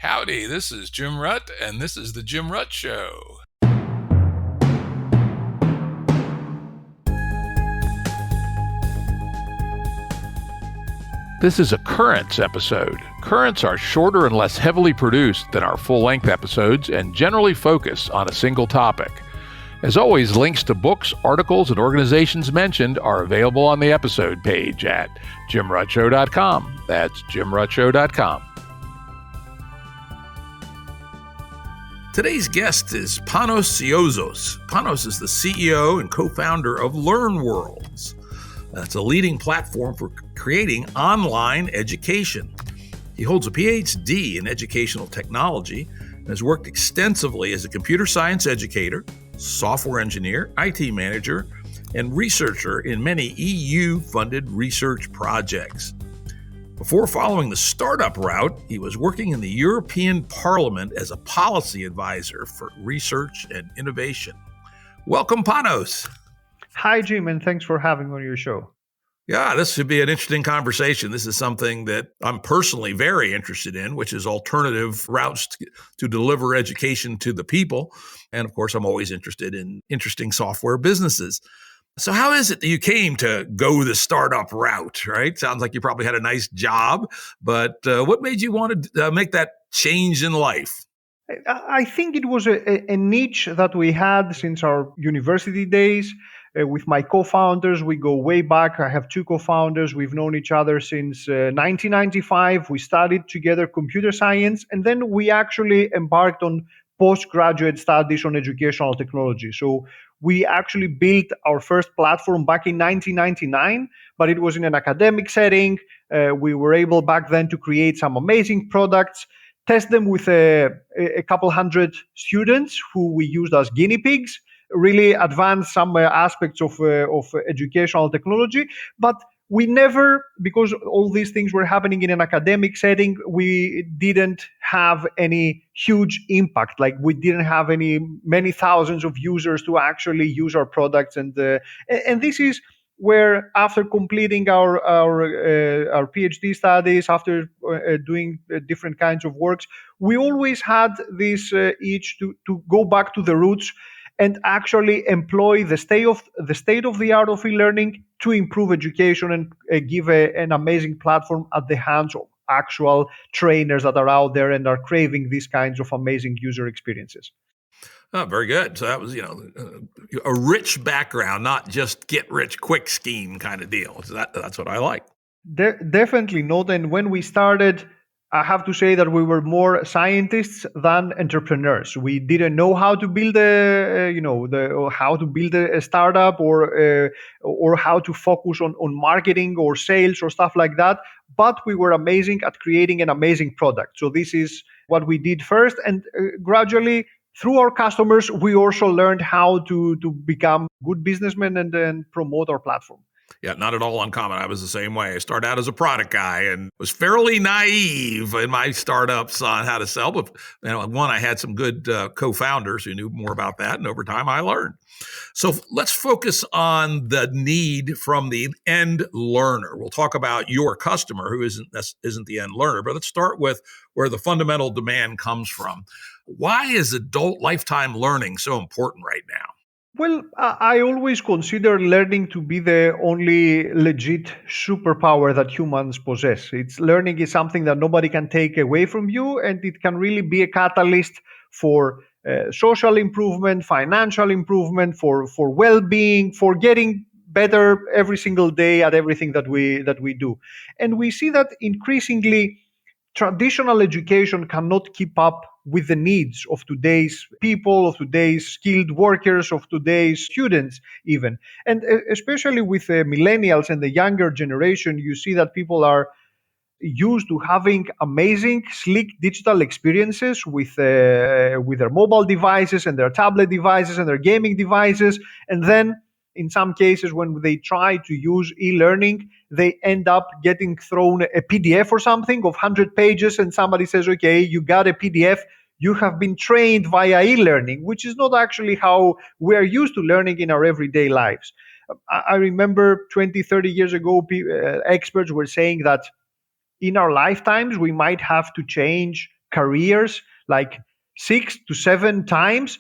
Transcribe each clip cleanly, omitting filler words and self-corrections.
Howdy, this is Jim Rutt, and this is The Jim Rutt Show. This is a Currents episode. Currents are shorter and less heavily produced than our full-length episodes and generally focus on a single topic. As always, links to books, articles, and organizations mentioned are available on the episode page at jimruttshow.com. That's jimruttshow.com. Today's guest is Panos Siozos. Panos is the CEO and co-founder of LearnWorlds. That's a leading platform for creating online education. He holds a PhD in educational technology and has worked extensively as a computer science educator, software engineer, IT manager, and researcher in many EU-funded research projects. Before following the startup route, he was working in the European Parliament as a policy advisor for research and innovation. Welcome, Panos. Hi, Jim, and thanks for having me on your show. Yeah, this should be an interesting conversation. This is something that I'm personally very interested in, which is alternative routes to deliver education to the people. And of course, I'm always interested in interesting software businesses. So how is it that you came to go the startup route, right? Sounds like you probably had a nice job, but what made you want to make that change in life? I think it was a niche that we had since our university days. With my co-founders, we go way back. I have two co-founders. We've known each other since 1995. We studied together computer science, and then we actually embarked on postgraduate studies on educational technology. So we actually built our first platform back in 1999, but it was in an academic setting. We were able back then to create some amazing products, test them with a couple hundred students who we used as guinea pigs, really advance some aspects of educational technology. But we never, because all these things were happening in an academic setting, we didn't have any huge impact. Like we didn't have many thousands of users to actually use our products. And this is where, after completing our PhD studies, after doing different kinds of works, we always had this itch to go back to the roots and actually employ the state of the art of e-learning to improve education and give an amazing platform at the hands of actual trainers that are out there and are craving these kinds of amazing user experiences. Oh, very good. So that was, a rich background, not just get rich quick scheme kind of deal. So that's what I like. Definitely not. And when we started, I have to say that we were more scientists than entrepreneurs. We didn't know how to build how to build a startup or how to focus on marketing or sales or stuff like that. But we were amazing at creating an amazing product. So this is what we did first, and gradually, through our customers, we also learned how to become good businessmen and promote our platform. Yeah, not at all uncommon. I was the same way. I started out as a product guy and was fairly naive in my startups on how to sell. But one, I had some good co-founders who knew more about that, and over time I learned. So let's focus on the need from the end learner. We'll talk about your customer, who isn't the end learner, but let's start with where the fundamental demand comes from. Why is adult lifetime learning so important right now? Well, I always consider learning to be the only legit superpower that humans possess. Learning is something that nobody can take away from you, and it can really be a catalyst for social improvement, financial improvement, for well-being, for getting better every single day at everything that we do. And we see that increasingly traditional education cannot keep up with the needs of today's people, of today's skilled workers, of today's students even. And especially with the millennials and the younger generation, you see that people are used to having amazing, slick digital experiences with their mobile devices and their tablet devices and their gaming devices. And then in some cases, when they try to use e-learning, they end up getting thrown a PDF or something of 100 pages, and somebody says, okay, you got a PDF, you have been trained via e-learning, which is not actually how we are used to learning in our everyday lives. I remember 20, 30 years ago, experts were saying that in our lifetimes, we might have to change careers like 6 to 7 times.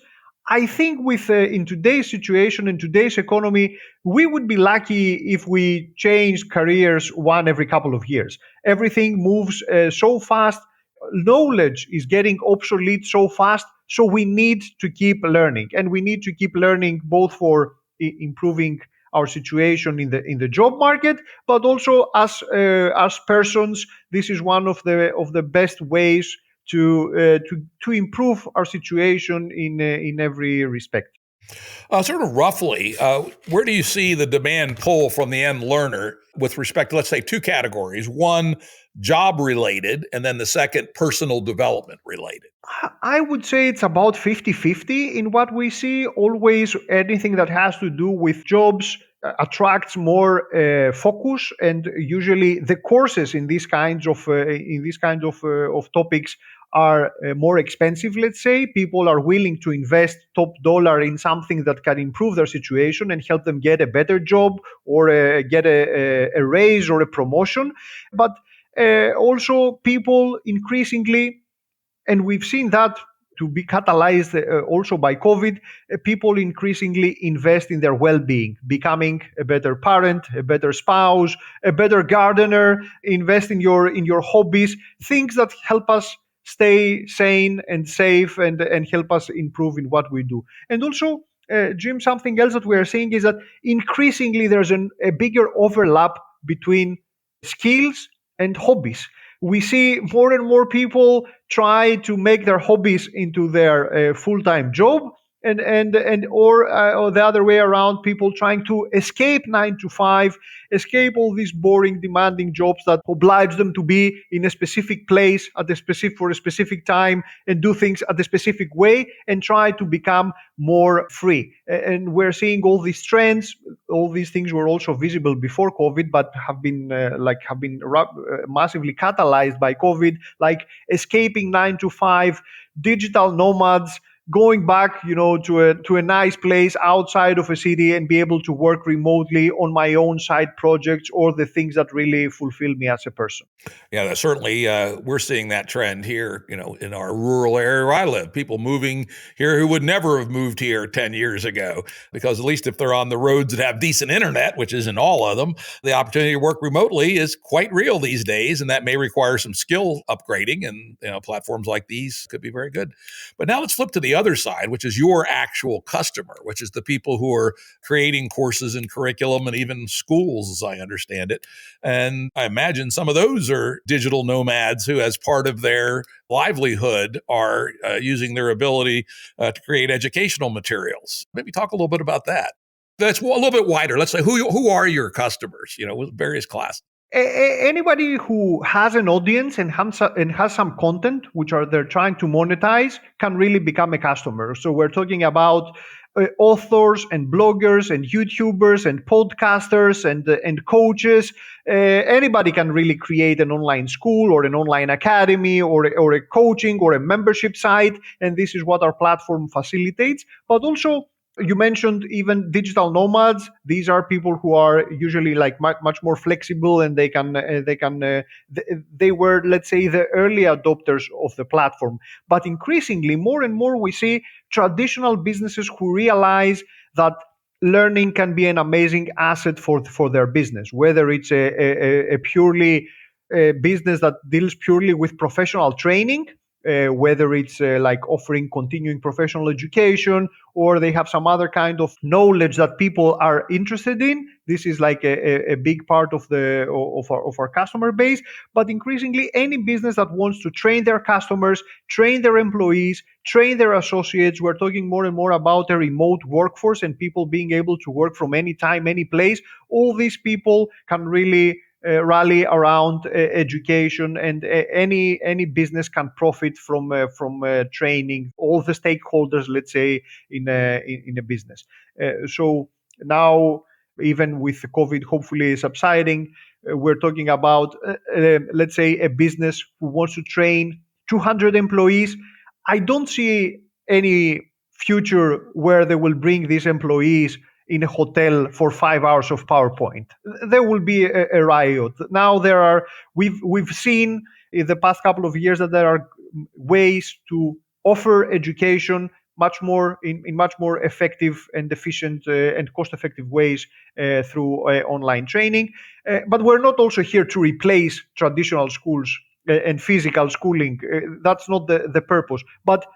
I think with in today's situation, in today's economy, we would be lucky if we change careers one every couple of years. Everything moves so fast. Knowledge is getting obsolete so fast. So we need to keep learning, and we need to keep learning both for improving our situation in the job market, but also as persons. This is one of the best ways to improve our situation in every respect. Sort of roughly, where do you see the demand pull from the end learner with respect to, let's say, two categories? One, job related, and then the second, personal development related. I would say it's about 50-50 in what we see. Always anything that has to do with jobs attracts more focus, and usually the courses in these kinds of topics are more expensive. Let's say people are willing to invest top dollar in something that can improve their situation and help them get a better job or get a raise or a promotion. But also people increasingly, and we've seen that to be catalyzed also by COVID, people increasingly invest in their well-being, becoming a better parent, a better spouse, a better gardener, invest in your hobbies, things that help us stay sane and safe, and help us improve in what we do. And also, Jim, something else that we are seeing is that increasingly there's a bigger overlap between skills and hobbies. We see more and more people try to make their hobbies into their full-time job, or the other way around, people trying to escape 9 to 5, escape all these boring, demanding jobs that oblige them to be in a specific place at a specific for a specific time and do things at a specific way, and try to become more free. And we're seeing all these trends. All these things were also visible before COVID, but have been massively catalyzed by COVID, like escaping 9 to 5, digital nomads, going back, to a nice place outside of a city and be able to work remotely on my own side projects or the things that really fulfill me as a person. Yeah, certainly we're seeing that trend here, in our rural area where I live. People moving here who would never have moved here 10 years ago, because at least if they're on the roads that have decent internet, which isn't all of them, the opportunity to work remotely is quite real these days, and that may require some skill upgrading, and platforms like these could be very good. But now let's flip to the other side, which is your actual customer, which is the people who are creating courses and curriculum and even schools, as I understand it. And I imagine some of those are digital nomads who, as part of their livelihood, are using their ability to create educational materials. Maybe talk a little bit about that. That's a little bit wider. Let's say, who are your customers, with various classes? Anybody who has an audience and has some content which they're trying to monetize can really become a customer. So we're talking about authors and bloggers and YouTubers and podcasters and coaches. Anybody can really create an online school or an online academy or a coaching or a membership site, and this is what our platform facilitates. But also, you mentioned even digital nomads. These are people who are usually like much more flexible, and they were, let's say, the early adopters of the platform. But increasingly, more and more, we see traditional businesses who realize that learning can be an amazing asset for their business, whether it's a purely business that deals purely with professional training, whether it's like offering continuing professional education, or they have some other kind of knowledge that people are interested in. This is like a big part of our customer base. But increasingly, any business that wants to train their customers, train their employees, train their associates. We're talking more and more about a remote workforce and people being able to work from any time, any place. All these people can really rally around education, and any business can profit from training all the stakeholders, let's say, in a business. So now, even with COVID hopefully subsiding, we're talking about let's say a business who wants to train 200 employees. I don't see any future where they will bring these employees in a hotel for 5 hours of PowerPoint. There will be a riot. Now we've seen in the past couple of years that there are ways to offer education much more in much more effective and efficient and cost-effective ways through online training. But we're not also here to replace traditional schools and physical schooling. That's not the purpose. But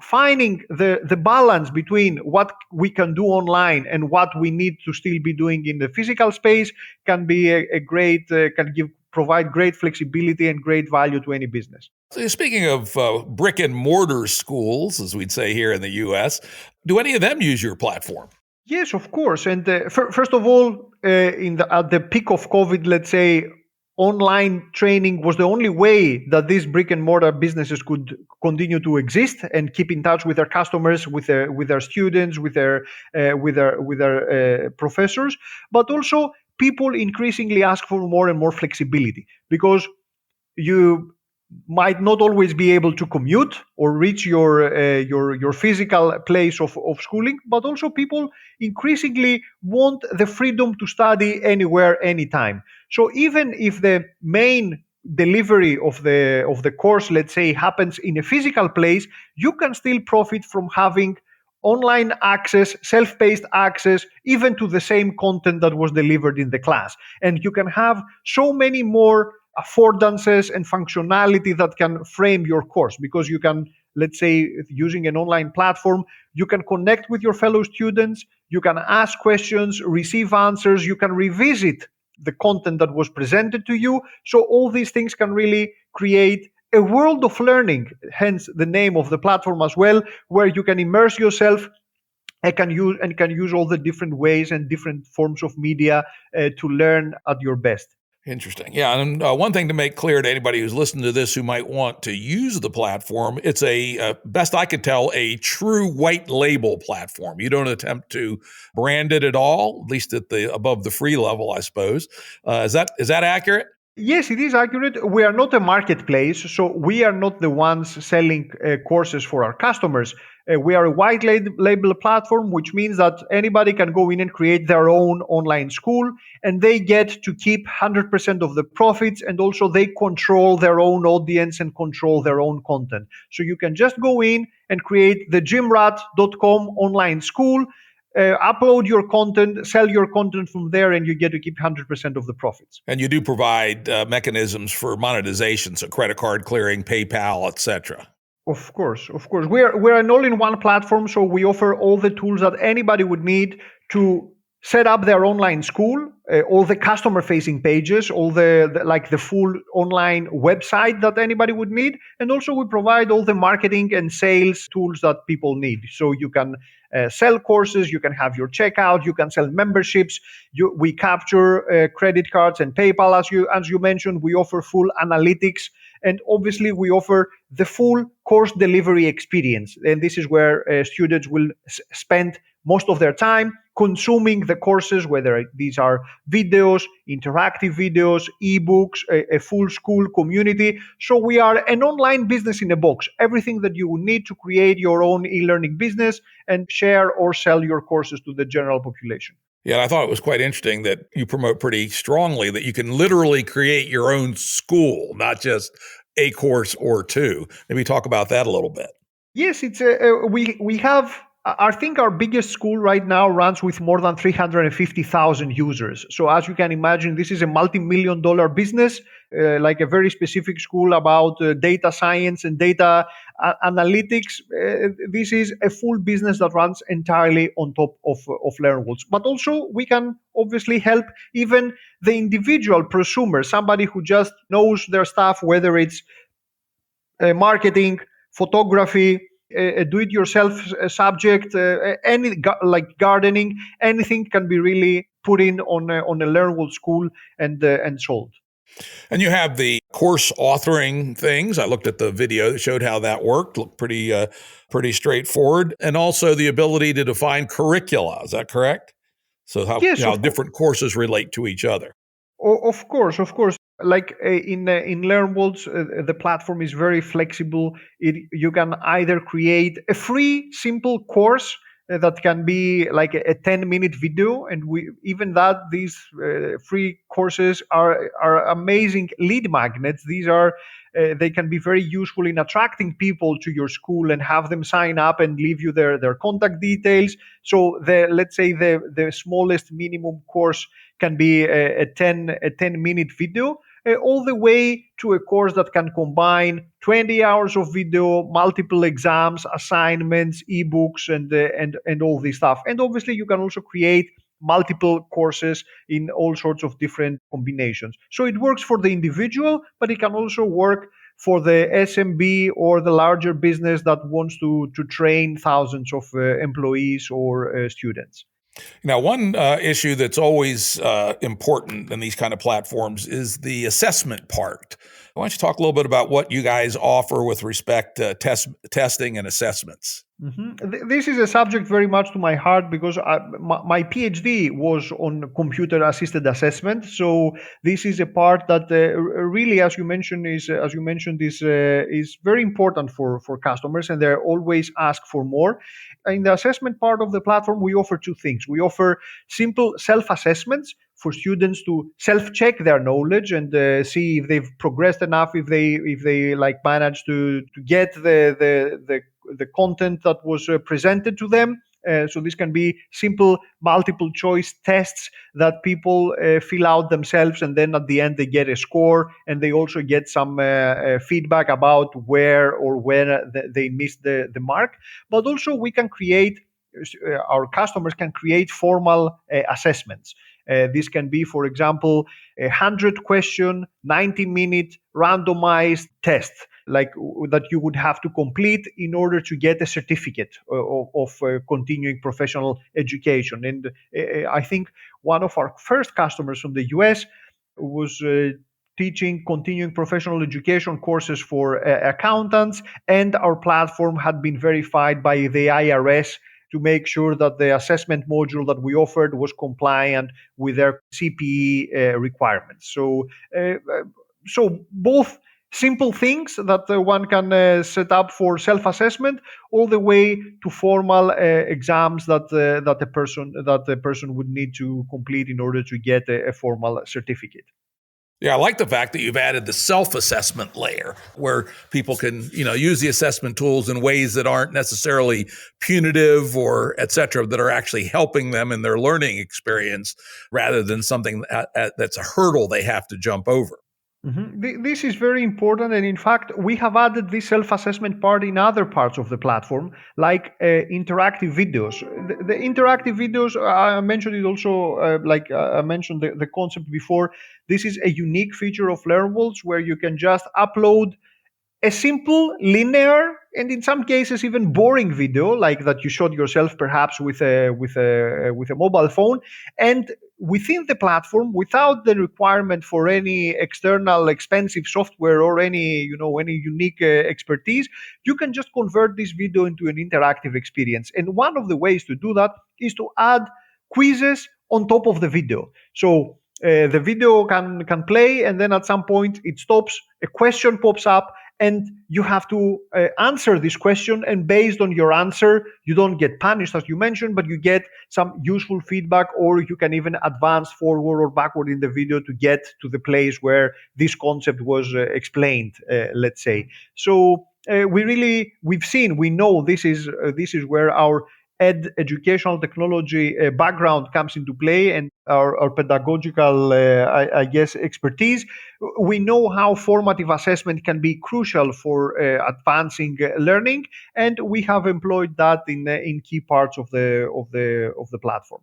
finding the balance between what we can do online and what we need to still be doing in the physical space can be a great provide great flexibility and great value to any business. So speaking of brick and mortar schools, as we'd say here in the US, do any of them use your platform? Yes, of course. And first of all, at the peak of COVID, let's say, online training was the only way that these brick and mortar businesses could continue to exist and keep in touch with their customers, with their students, with their professors. But also, people increasingly ask for more and more flexibility because you might not always be able to commute or reach your physical place of schooling, but also people increasingly want the freedom to study anywhere, anytime. So even if the main delivery of the course, let's say, happens in a physical place, you can still profit from having online access, self-paced access, even to the same content that was delivered in the class. And you can have so many more affordances and functionality that can frame your course, because you can, let's say, using an online platform, you can connect with your fellow students, you can ask questions, receive answers, you can revisit the content that was presented to you. So all these things can really create a world of learning, hence the name of the platform as well, where you can immerse yourself and can use all the different ways and different forms of media to learn at your best. Interesting. Yeah. And one thing to make clear to anybody who's listening to this who might want to use the platform, it's best I could tell, a true white label platform. You don't attempt to brand it at all, at least at the above the free level, I suppose. Is that accurate? Yes, it is accurate. We are not a marketplace, so we are not the ones selling courses for our customers. We are a white label platform, which means that anybody can go in and create their own online school, and they get to keep 100% of the profits, and also they control their own audience and control their own content. So you can just go in and create the gymrat.com online school, upload your content, sell your content from there, and you get to keep 100% of the profits. And you do provide mechanisms for monetization, so credit card clearing, PayPal, etc. Of course. We're an all-in-one platform, so we offer all the tools that anybody would need to set up their online school, all the customer-facing pages, all the full online website that anybody would need, and also we provide all the marketing and sales tools that people need. So you can sell courses, you can have your checkout, you can sell memberships. We capture credit cards and PayPal, as you mentioned. We offer full analytics, and obviously we offer the full course delivery experience. And this is where students will spend most of their time consuming the courses, whether these are videos, interactive videos, ebooks, a full school community. So we are an online business in a box. Everything that you will need to create your own e-learning business and share or sell your courses to the general population. Yeah, I thought it was quite interesting that you promote pretty strongly that you can literally create your own school, not just a course or two. Maybe talk about that a little bit. Yes, it's we have. I think our biggest school right now runs with more than 350,000 users. So as you can imagine, this is a multi-million-dollar business, like a very specific school about data science and data analytics. This is a full business that runs entirely on top of LearnWorlds. But also we can obviously help even the individual prosumer, somebody who just knows their stuff, whether it's marketing, photography, a do-it-yourself subject, like gardening, anything can be really put in on a LearnWorlds school and sold. And you have the course authoring things. I looked at the video that showed how that worked. Looked pretty straightforward. And also the ability to define curricula. Is that correct? So how different courses relate to each other. Of course. Like in LearnWorlds, the platform is very flexible. You can either create a free, simple course that can be like a 10-minute video, and these free courses are amazing lead magnets. These are They can be very useful in attracting people to your school and have them sign up and leave you their contact details. So let's say the smallest minimum course can be a 10-minute video, all the way to a course that can combine 20 hours of video, multiple exams, assignments, ebooks, and all this stuff. And obviously, you can also create multiple courses in all sorts of different combinations. So it works for the individual, but it can also work for the SMB or the larger business that wants to train thousands of employees or students. Now, one issue that's always important in these kind of platforms is the assessment part. Why don't you talk a little bit about what you guys offer with respect to testing and assessments? This is a subject very much to my heart because my PhD was on computer-assisted assessment. So this is a part that really, as you mentioned, is very important for customers, and they always ask for more. In the assessment part of the platform, we offer two things. We offer simple self-assessments for students to self-check their knowledge and see if they've progressed enough, if they like managed to get the content that was presented to them. So this can be simple multiple choice tests that people fill out themselves, and then at the end they get a score, and they also get some feedback about where or when they missed the mark. But also we can create, our customers can create formal assessments. This can be, for example, 100-question, 90-minute randomized test, like that you would have to complete in order to get a certificate of continuing professional education. And I think one of our first customers from the US was teaching continuing professional education courses for accountants, and our platform had been verified by the IRS to make sure that the assessment module that we offered was compliant with their CPE requirements. So both simple things that one can set up for self-assessment, all the way to formal exams that the person would need to complete in order to get a formal certificate. Yeah, I like the fact that you've added the self-assessment layer where people can, use the assessment tools in ways that aren't necessarily punitive or et cetera, that are actually helping them in their learning experience rather than something that's a hurdle they have to jump over. This is very important, and in fact, we have added this self-assessment part in other parts of the platform, like interactive videos. The interactive videos, I mentioned it also, I mentioned the concept before. This is a unique feature of LearnWorlds where you can just upload a simple, linear, and in some cases even boring video, like that you shot yourself perhaps with a mobile phone, and within the platform, without the requirement for any external expensive software or any unique expertise, you can just convert this video into an interactive experience. And one of the ways to do that is to add quizzes on top of the video. So the video can play, and then at some point it stops, a question pops up, and you have to answer this question. And based on your answer, you don't get punished, as you mentioned, but you get some useful feedback, or you can even advance forward or backward in the video to get to the place where this concept was explained, let's say. So we know this is where our educational technology background comes into play, and our pedagogical, expertise. We know how formative assessment can be crucial for advancing learning, and we have employed that in key parts of the platform.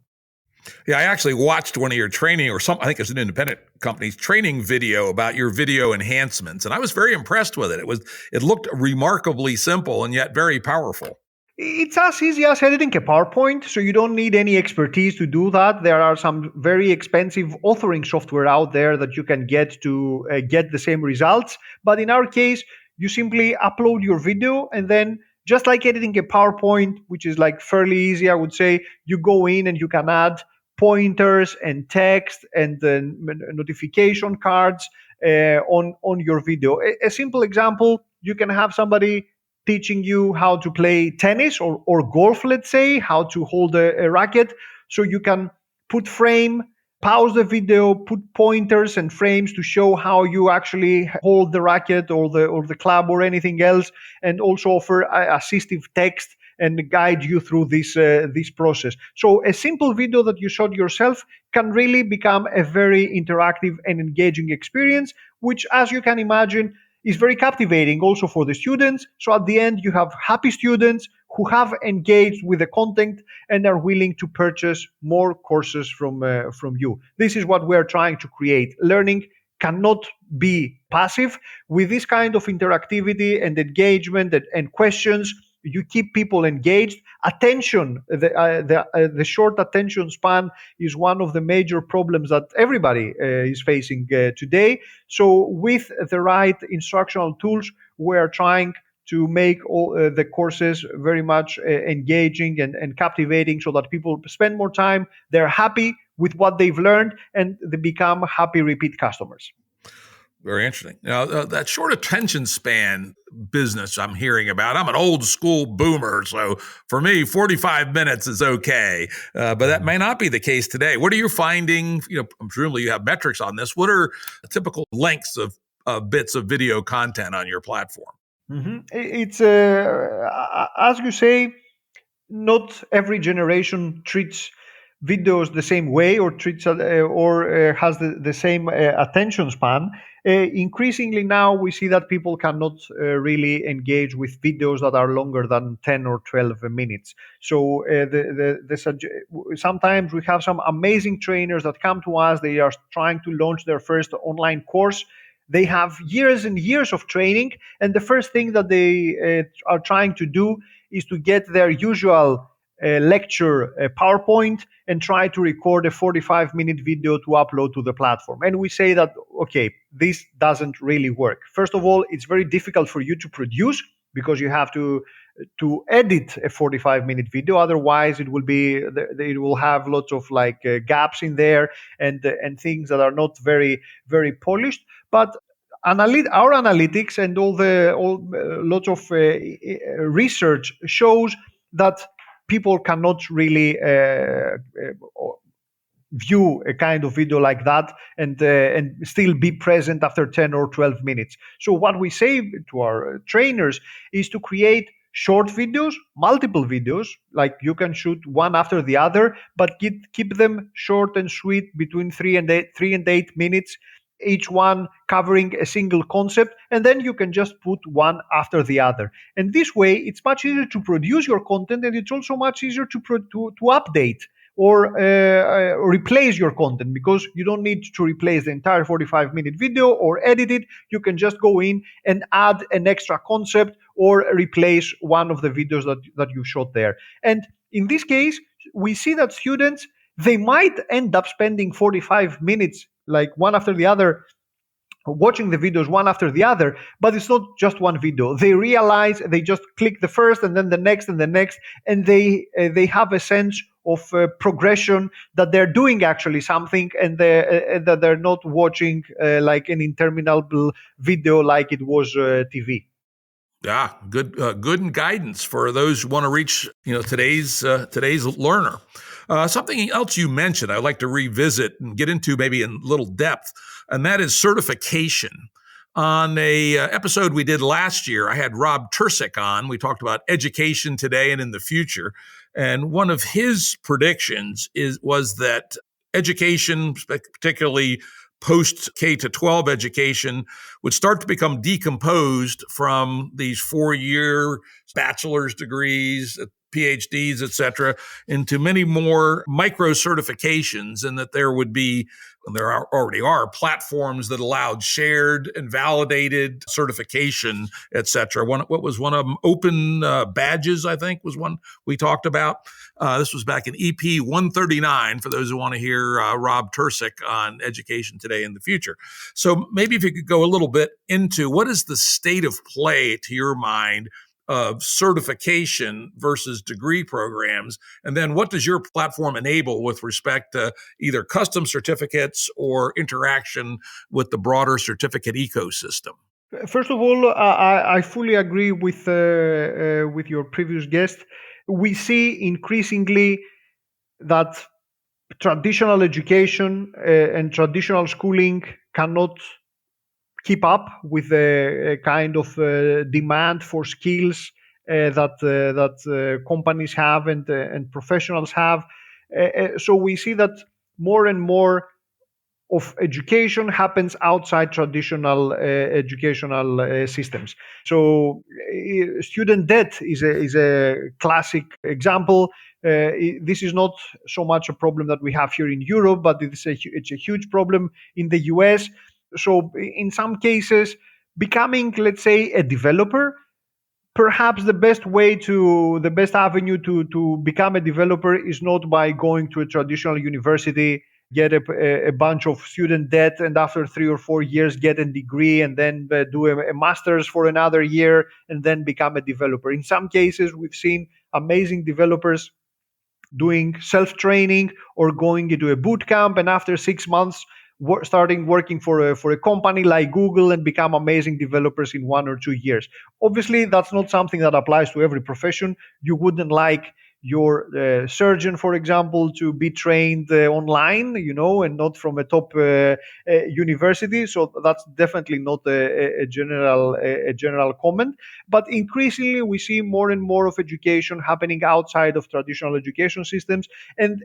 Yeah, I actually watched one of your training, or I think it's an independent company's training video about your video enhancements, and I was very impressed with it. It looked remarkably simple and yet very powerful. It's as easy as editing a PowerPoint, so you don't need any expertise to do that. There are some very expensive authoring software out there that you can get to get the same results. But in our case, you simply upload your video, and then just like editing a PowerPoint, which is like fairly easy, I would say, you go in and you can add pointers and text and notification cards on your video. A simple example, you can have somebody teaching you how to play tennis or golf, let's say, how to hold a racket. So you can put frame, pause the video, put pointers and frames to show how you actually hold the racket or the club or anything else, and also offer assistive text and guide you through this process. So a simple video that you shot yourself can really become a very interactive and engaging experience, which, as you can imagine, is very captivating also for the students. So at the end, you have happy students who have engaged with the content and are willing to purchase more courses from you. This is what we're trying to create. Learning cannot be passive. With this kind of interactivity and engagement and questions, you keep people engaged. Attention, the short attention span is one of the major problems that everybody is facing today. So with the right instructional tools, we're trying to make all the courses very much engaging and captivating, so that people spend more time, they're happy with what they've learned, and they become happy repeat customers. Very interesting. Now, that short attention span business I'm hearing about, I'm an old school boomer, so for me, 45 minutes is okay, but that may not be the case today. What are you finding? Presumably you have metrics on this. What are typical lengths of bits of video content on your platform? Mm-hmm. It's, as you say, not every generation treats videos the same way, or treats has the same attention span. Increasingly now we see that people cannot really engage with videos that are longer than 10 or 12 minutes. So sometimes we have some amazing trainers that come to us. They are trying to launch their first online course. They have years and years of training, and the first thing that they are trying to do is to get their usual lecture PowerPoint and try to record a 45-minute video to upload to the platform. And we say that, okay, this doesn't really work. First of all, it's very difficult for you to produce, because you have to edit a 45-minute video. Otherwise, it will have lots of gaps in there and things that are not very, very polished. But our analytics and lots of research shows that people cannot really view a kind of video like that and still be present after 10 or 12 minutes. So what we say to our trainers is to create short videos, multiple videos, like you can shoot one after the other, but keep them short and sweet, between 3 and 8 minutes, each one covering a single concept, and then you can just put one after the other. And this way, it's much easier to produce your content, and it's also much easier to update or replace your content, because you don't need to replace the entire 45-minute video or edit it. You can just go in and add an extra concept or replace one of the videos that you shot there. And in this case, we see that students, they might end up spending 45 minutes, like one after the other, watching the videos one after the other, but it's not just one video. They realize they just click the first and then the next and the next, and they have a sense of progression, that they're doing actually something, and that they're not watching like an interminable video like it was TV. Yeah, good guidance for those who want to reach today's learner. Something else you mentioned I'd like to revisit and get into maybe in little depth, and that is certification. On a episode we did last year, I had Rob Tersick on. We talked about education today and in the future, and one of his predictions was that education, particularly post K-12 education, would start to become decomposed from these 4-year bachelor's degrees, PhDs, et cetera, into many more micro certifications, and that there would be, and there already are, platforms that allowed shared and validated certification, et cetera. What was one of them? Open badges, I think, was one we talked about. This was back in EP 139, for those who want to hear Rob Tersick on education today and the future. So maybe if you could go a little bit into what is the state of play, to your mind, of certification versus degree programs, and then what does your platform enable with respect to either custom certificates or interaction with the broader certificate ecosystem? First of all, I fully agree with your previous guest. We see increasingly that traditional education and traditional schooling cannot keep up with the kind of demand for skills that companies have and professionals have. So we see that more and more of education happens outside traditional educational systems. So student debt is a classic example. This is not so much a problem that we have here in Europe, but it's a huge problem in the US. So in some cases, becoming, let's say, a developer, perhaps the best avenue to become a developer is not by going to a traditional university, get a bunch of student debt, and after 3 or 4 years get a degree, and then do a master's for another year, and then become a developer. In some cases, we've seen amazing developers doing self-training or going into a boot camp, and after 6 months starting working for a company like Google and become amazing developers in 1 or 2 years. Obviously, that's not something that applies to every profession. You wouldn't like your surgeon, for example, to be trained online, and not from a top university. So that's definitely not a general comment. But increasingly, we see more and more of education happening outside of traditional education systems, and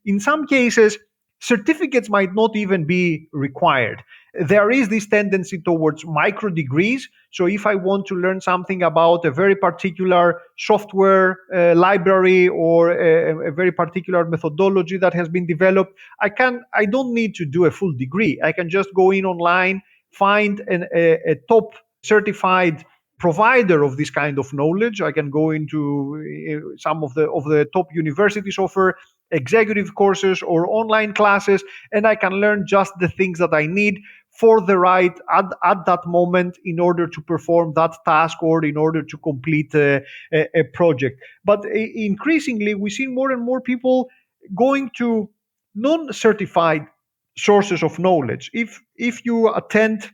in some cases, certificates might not even be required. There is this tendency towards micro degrees. So if I want to learn something about a very particular software library or a very particular methodology that has been developed, I don't need to do a full degree. I can just go in online, find a top certified provider of this kind of knowledge. I can go into some of the top universities offer executive courses or online classes, and I can learn just the things that I need for the right at that moment in order to perform that task or in order to complete a project. But increasingly, we see more and more people going to non-certified sources of knowledge. If you attend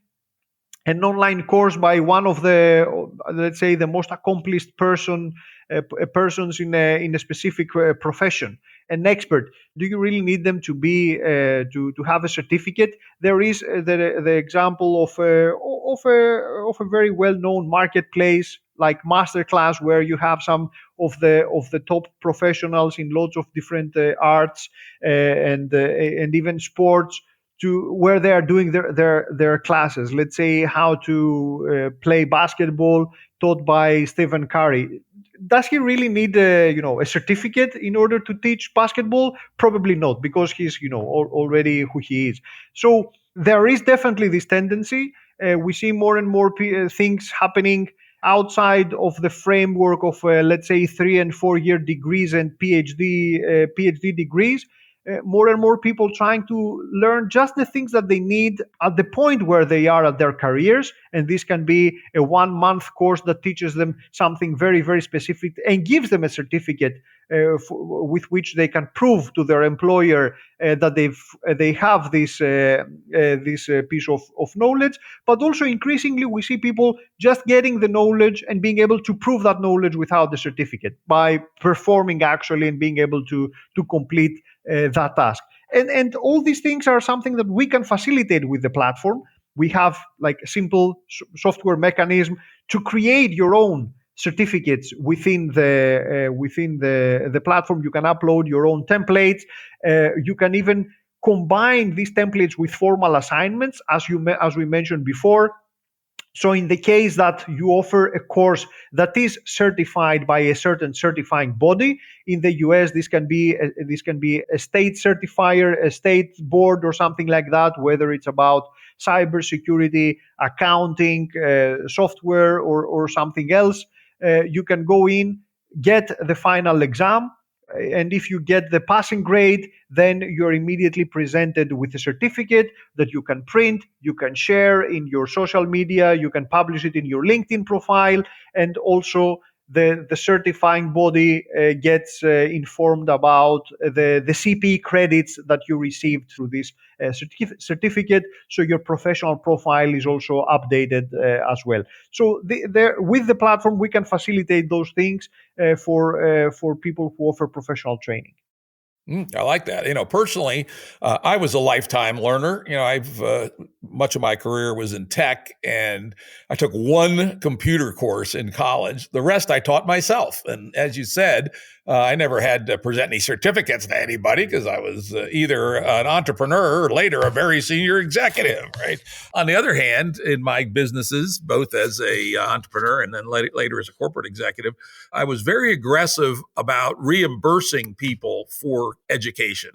an online course by one of the, let's say, the most accomplished persons in a specific profession, an expert, do you really need them to be to have a certificate? There is the example of a very well-known marketplace like Masterclass, where you have some of the top professionals in lots of different arts and even sports, to where they are doing their classes. Let's say how to play basketball, taught by Stephen Curry. Does he really need a certificate in order to teach basketball? Probably not, because he's already who he is. So there is definitely this tendency. We see more and more things happening outside of the framework of let's say 3 and 4 year degrees and PhD degrees. More and more people trying to learn just the things that they need at the point where they are at their careers. And this can be a 1 month course that teaches them something very, very specific and gives them a certificate with which they can prove to their employer that they have this piece of knowledge. But also increasingly, we see people just getting the knowledge and being able to prove that knowledge without the certificate by performing actually and being able to complete that task. And all these things are something that we can facilitate with the platform. We have like a simple software mechanism to create your own certificates within the platform. You can upload your own templates. You can even combine these templates with formal assignments, as we mentioned before. So in the case that you offer a course that is certified by a certain certifying body, in the US, this can be a state certifier, a state board, or something like that, whether it's about cybersecurity, accounting, software, or something else. You can go in, get the final exam, and if you get the passing grade, then you're immediately presented with a certificate that you can print, you can share in your social media, you can publish it in your LinkedIn profile, and also the certifying body gets informed about the CP credits that you received through this certificate. So your professional profile is also updated as well. So with the platform, we can facilitate those things for people who offer professional training. I like that. Personally, I was a lifetime learner. I've much of my career was in tech, and I took one computer course in college. The rest I taught myself. And as you said, I never had to present any certificates to anybody because I was either an entrepreneur or later a very senior executive, right? On the other hand, in my businesses, both as a entrepreneur and then later as a corporate executive, I was very aggressive about reimbursing people for education.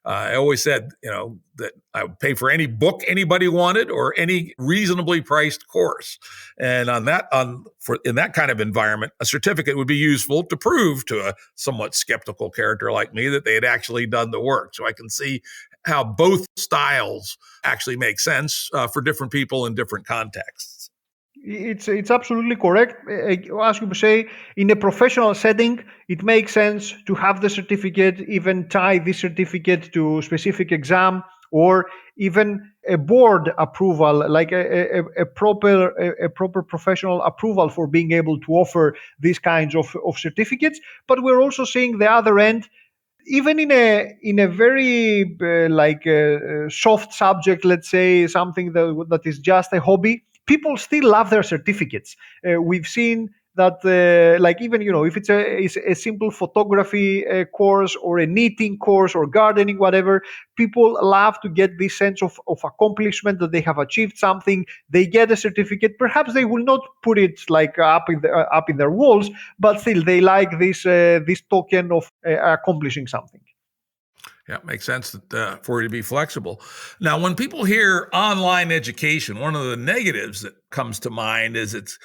I always said, that I would pay for any book anybody wanted or any reasonably priced course. And in that kind of environment, a certificate would be useful to prove to a somewhat skeptical character like me that they had actually done the work. So I can see how both styles actually make sense for different people in different contexts. It's absolutely correct. As you say, in a professional setting, it makes sense to have the certificate, even tie this certificate to a specific exam, or even a board approval, like a proper professional approval for being able to offer these kinds of certificates. But we're also seeing the other end. Even in a very soft subject, let's say something that is just a hobby, people still love their certificates. We've seen that, even if it's a simple photography course or a knitting course or gardening, whatever, people love to get this sense of accomplishment that they have achieved something. They get a certificate. Perhaps they will not put it up in their walls, but still they like this token of accomplishing something. Yeah, it makes sense for you to be flexible. Now, when people hear online education, one of the negatives that comes to mind is it's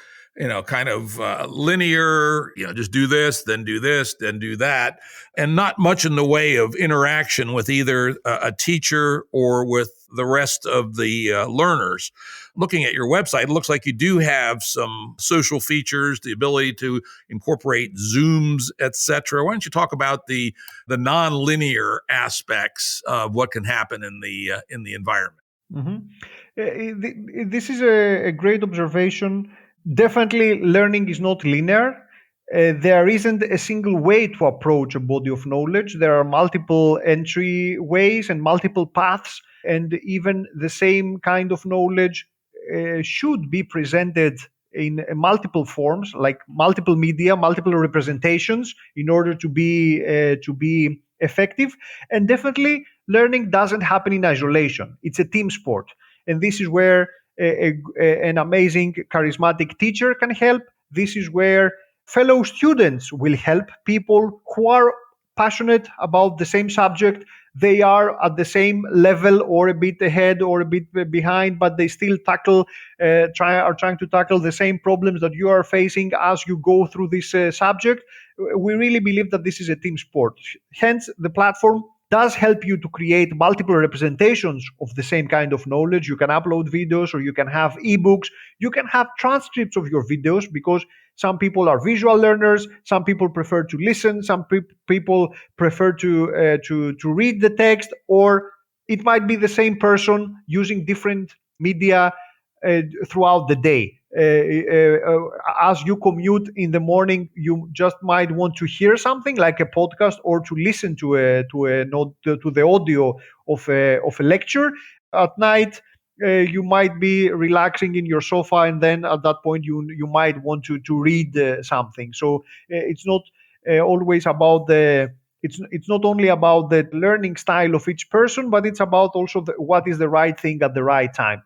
kind of linear, just do this, then do this, then do that, and not much in the way of interaction with either a teacher or with the rest of the learners. Looking at your website, it looks like you do have some social features, the ability to incorporate Zooms, et cetera. Why don't you talk about the nonlinear aspects of what can happen in the environment? Mm-hmm. This is a great observation. Definitely, learning is not linear. There isn't a single way to approach a body of knowledge. There are multiple entry ways and multiple paths, and even the same kind of knowledge should be presented in multiple forms, like multiple media, multiple representations, in order to be effective. And definitely, learning doesn't happen in isolation. It's a team sport, and this is where an amazing, charismatic teacher can help. This is where fellow students will help people who are passionate about the same subject. They are at the same level or a bit ahead or a bit behind, but they still are trying to tackle the same problems that you are facing as you go through this subject. We really believe that this is a team sport. Hence, the platform does help you to create multiple representations of the same kind of knowledge. You can upload videos, or you can have ebooks. You can have transcripts of your videos, because some people are visual learners. Some people prefer to listen. Some people prefer to read the text, or it might be the same person using different media throughout the day. As you commute in the morning, you just might want to hear something like a podcast, or to listen to the audio of a lecture. At night, you might be relaxing in your sofa, and then at that point you might want to read something. So it's not always about it's not only about the learning style of each person, but it's about also what is the right thing at the right time.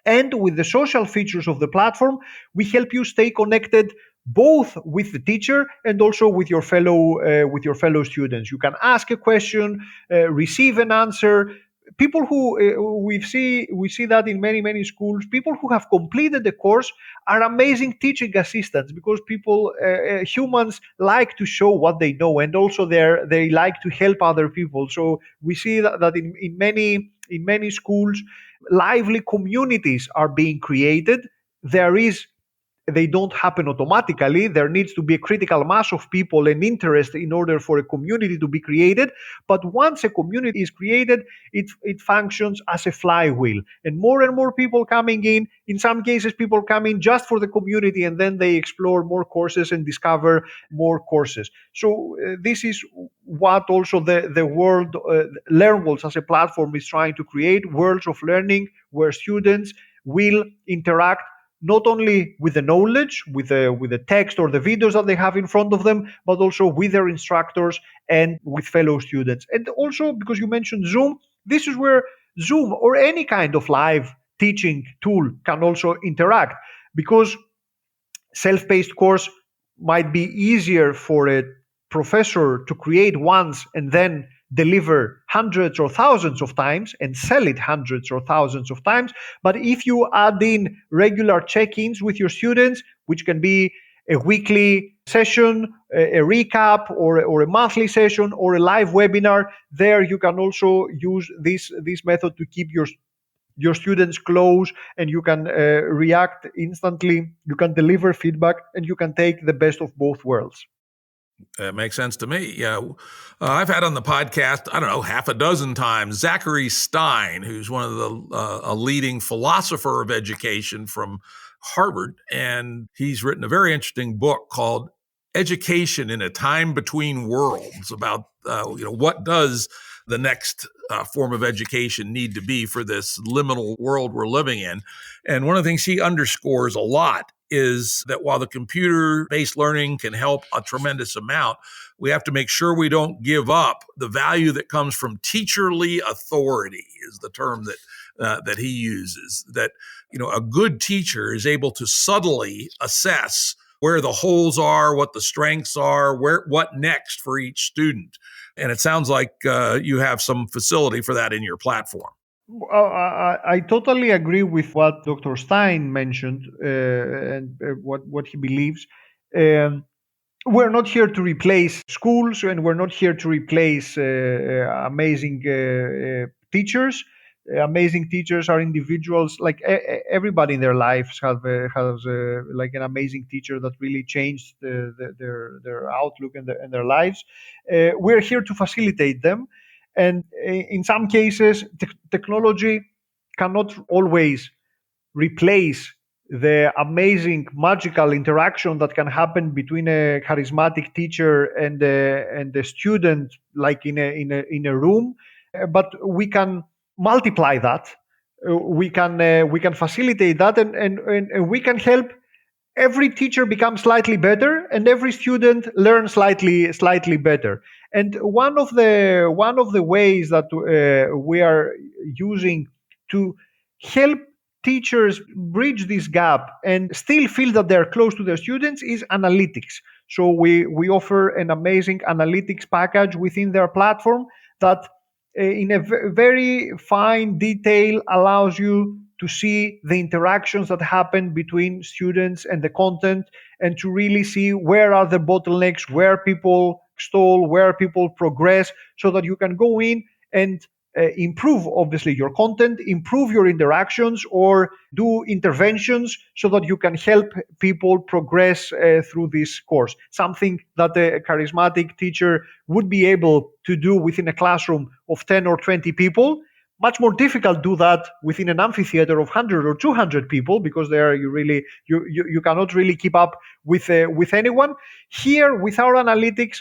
And with the social features of the platform, we help you stay connected both with the teacher and also with your fellow students. You can ask a question, receive an answer. People who we see that in many schools, people who have completed the course are amazing teaching assistants, because humans like to show what they know, and also they like to help other people. So we see that in many schools, lively communities are being created. There is they don't happen automatically. There needs to be a critical mass of people and interest in order for a community to be created. But once a community is created, it functions as a flywheel. And more people coming in some cases, people come in just for the community and then they explore more courses and discover more courses. So this is what also the world, LearnWorlds as a platform is trying to create, worlds of learning where students will interact not only with the knowledge, with the text or the videos that they have in front of them, but also with their instructors and with fellow students. And also, because you mentioned Zoom, this is where Zoom or any kind of live teaching tool can also interact, because self-paced course might be easier for a professor to create once and then deliver hundreds or thousands of times and sell it hundreds or thousands of times. But if you add in regular check-ins with your students, which can be a weekly session, a recap, or a monthly session, or a live webinar, there you can also use this method to keep your students close, and you can react instantly, you can deliver feedback, and you can take the best of both worlds. That makes sense to me. Yeah. I've had on the podcast, I don't know, half a dozen times, Zachary Stein, who's one of the a leading philosopher of education from Harvard. And he's written a very interesting book called Education in a Time Between Worlds, about what does the next form of education need to be for this liminal world we're living in. And one of the things he underscores a lot is that while the computer-based learning can help a tremendous amount, we have to make sure we don't give up the value that comes from teacherly authority, is the term that he uses. That a good teacher is able to subtly assess where the holes are, what the strengths are, what next for each student. And it sounds like you have some facility for that in your platform. I totally agree with what Dr. Stein mentioned and what he believes. We're not here to replace schools, and we're not here to replace amazing teachers. Amazing teachers are individuals, like everybody in their lives has like an amazing teacher that really changed their outlook and their lives. We're here to facilitate them, and in some cases, technology cannot always replace the amazing magical interaction that can happen between a charismatic teacher and the student, like in a room. But we can multiply that. We can facilitate that, and we can help every teacher become slightly better and every student learn slightly better. And one of the ways that we are using to help teachers bridge this gap and still feel that they're close to their students is analytics. So we offer an amazing analytics package within their platform that in a very fine detail allows you to see the interactions that happen between students and the content, and to really see where are the bottlenecks, where people stall, where people progress, so that you can go in and improve, obviously, your content, improve your interactions, or do interventions so that you can help people progress through this course. Something that a charismatic teacher would be able to do within a classroom of 10 or 20 people. Much more difficult to do that within an amphitheater of 100 or 200 people, because there you cannot really keep up with anyone. Here, with our analytics,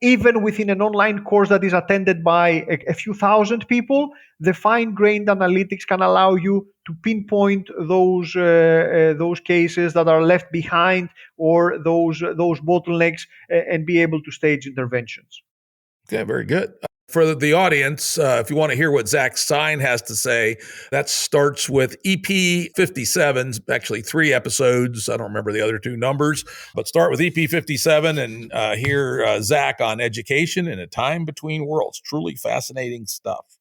even within an online course that is attended by a few thousand people, the fine-grained analytics can allow you to pinpoint those cases that are left behind, or those bottlenecks, and be able to stage interventions. Okay, very good. For the audience, if you want to hear what Zach Stein has to say, that starts with EP 57, actually 3 episodes. I don't remember the other 2 numbers, but start with EP 57 and hear Zach on education in a time between worlds. Truly fascinating stuff.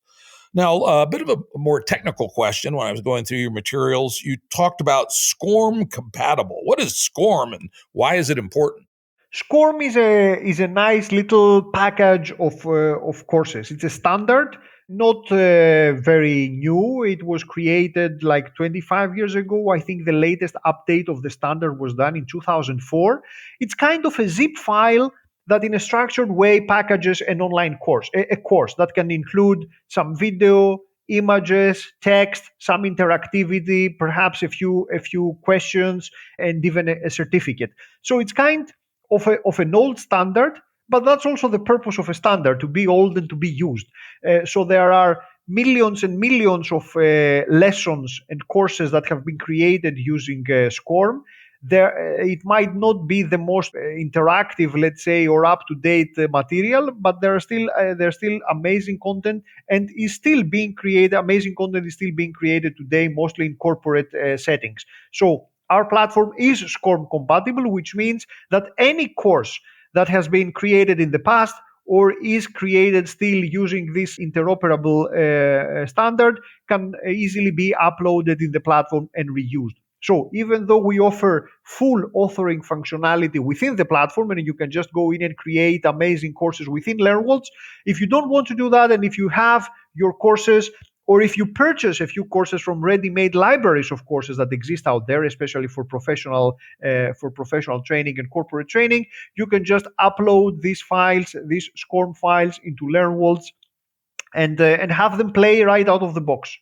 Now, a bit of a more technical question. When I was going through your materials, you talked about SCORM compatible. What is SCORM and why is it important? SCORM is a nice little package of courses. It's a standard Not very new. It was created like 25 years ago. I think the latest update of the standard was done in 2004. It's kind of a zip file that in a structured way packages an online course, a course that can include some video, images, text, some interactivity, perhaps a few questions, and even a certificate. So it's kind of an old standard, but that's also the purpose of a standard, to be old and to be used. So there are millions and millions of lessons and courses that have been created using SCORM. It might not be the most interactive, let's say, or up-to-date material, but there's still amazing content and is still being created. Amazing content is still being created today, mostly in corporate settings. So our platform is SCORM compatible, which means that any course that has been created in the past or is created still using this interoperable standard can easily be uploaded in the platform and reused. So even though we offer full authoring functionality within the platform, and you can just go in and create amazing courses within LearnWorlds, if you don't want to do that, and if you have your courses, or if you purchase a few courses from ready-made libraries of courses that exist out there, especially for professional training and corporate training, you can just upload these files, these SCORM files, into LearnWorlds and have them play right out of the box.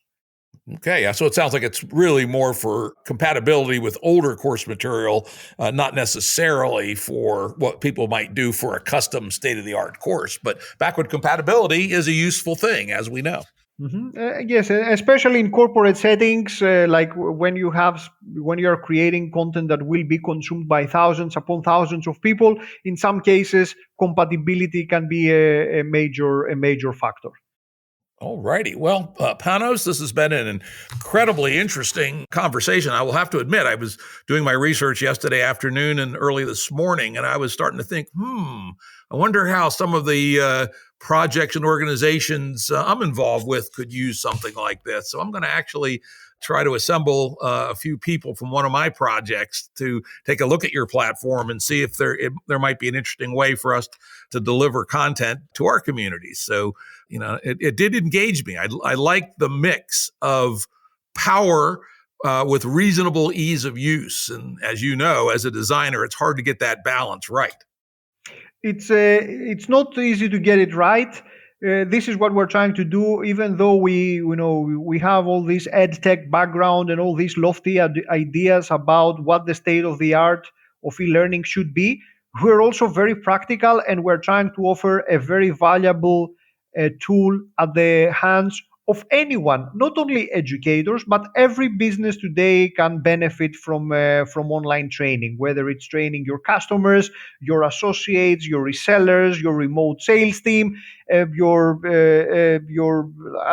Okay, so it sounds like it's really more for compatibility with older course material, not necessarily for what people might do for a custom state-of-the-art course. But backward compatibility is a useful thing, as we know. Yes, especially in corporate settings, like when you are creating content that will be consumed by thousands upon thousands of people. In some cases, compatibility can be a major factor. All righty. Well, Panos, this has been an incredibly interesting conversation. I will have to admit, I was doing my research yesterday afternoon and early this morning, and I was starting to think, I wonder how some of the projects and organizations I'm involved with could use something like this. So I'm going to actually try to assemble a few people from one of my projects to take a look at your platform and see if there might be an interesting way for us to deliver content to our communities. So, it did engage me. I like the mix of power with reasonable ease of use. And as you know, as a designer, it's hard to get that balance right. It's not easy to get it right. This is what we're trying to do, even though we have all this ed tech background and all these lofty ideas about what the state of the art of e-learning should be. We're also very practical, and we're trying to offer a very valuable tool at the hands of anyone, not only educators, but every business today can benefit from online training, whether it's training your customers, your associates, your resellers, your remote sales team, your I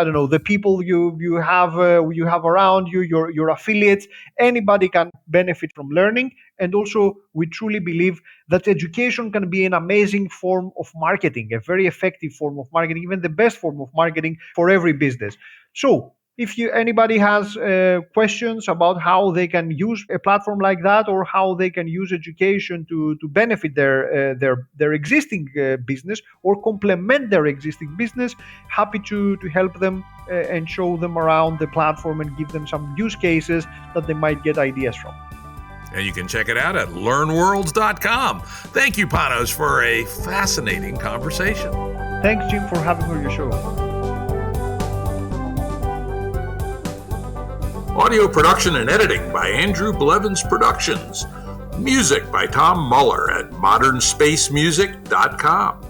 don't know, the people you have around you, your affiliates. Anybody can benefit from learning. And also, we truly believe that education can be an amazing form of marketing, a very effective form of marketing, even the best form of marketing for every business. So if anybody has questions about how they can use a platform like that, or how they can use education to benefit their existing business or complement their existing business, happy to help them and show them around the platform and give them some use cases that they might get ideas from. And you can check it out at LearnWorlds.com. Thank you, Panos, for a fascinating conversation. Thanks, Jim, for having me on your show. Audio production and editing by Andrew Blevins Productions. Music by Tom Muller at ModernSpaceMusic.com.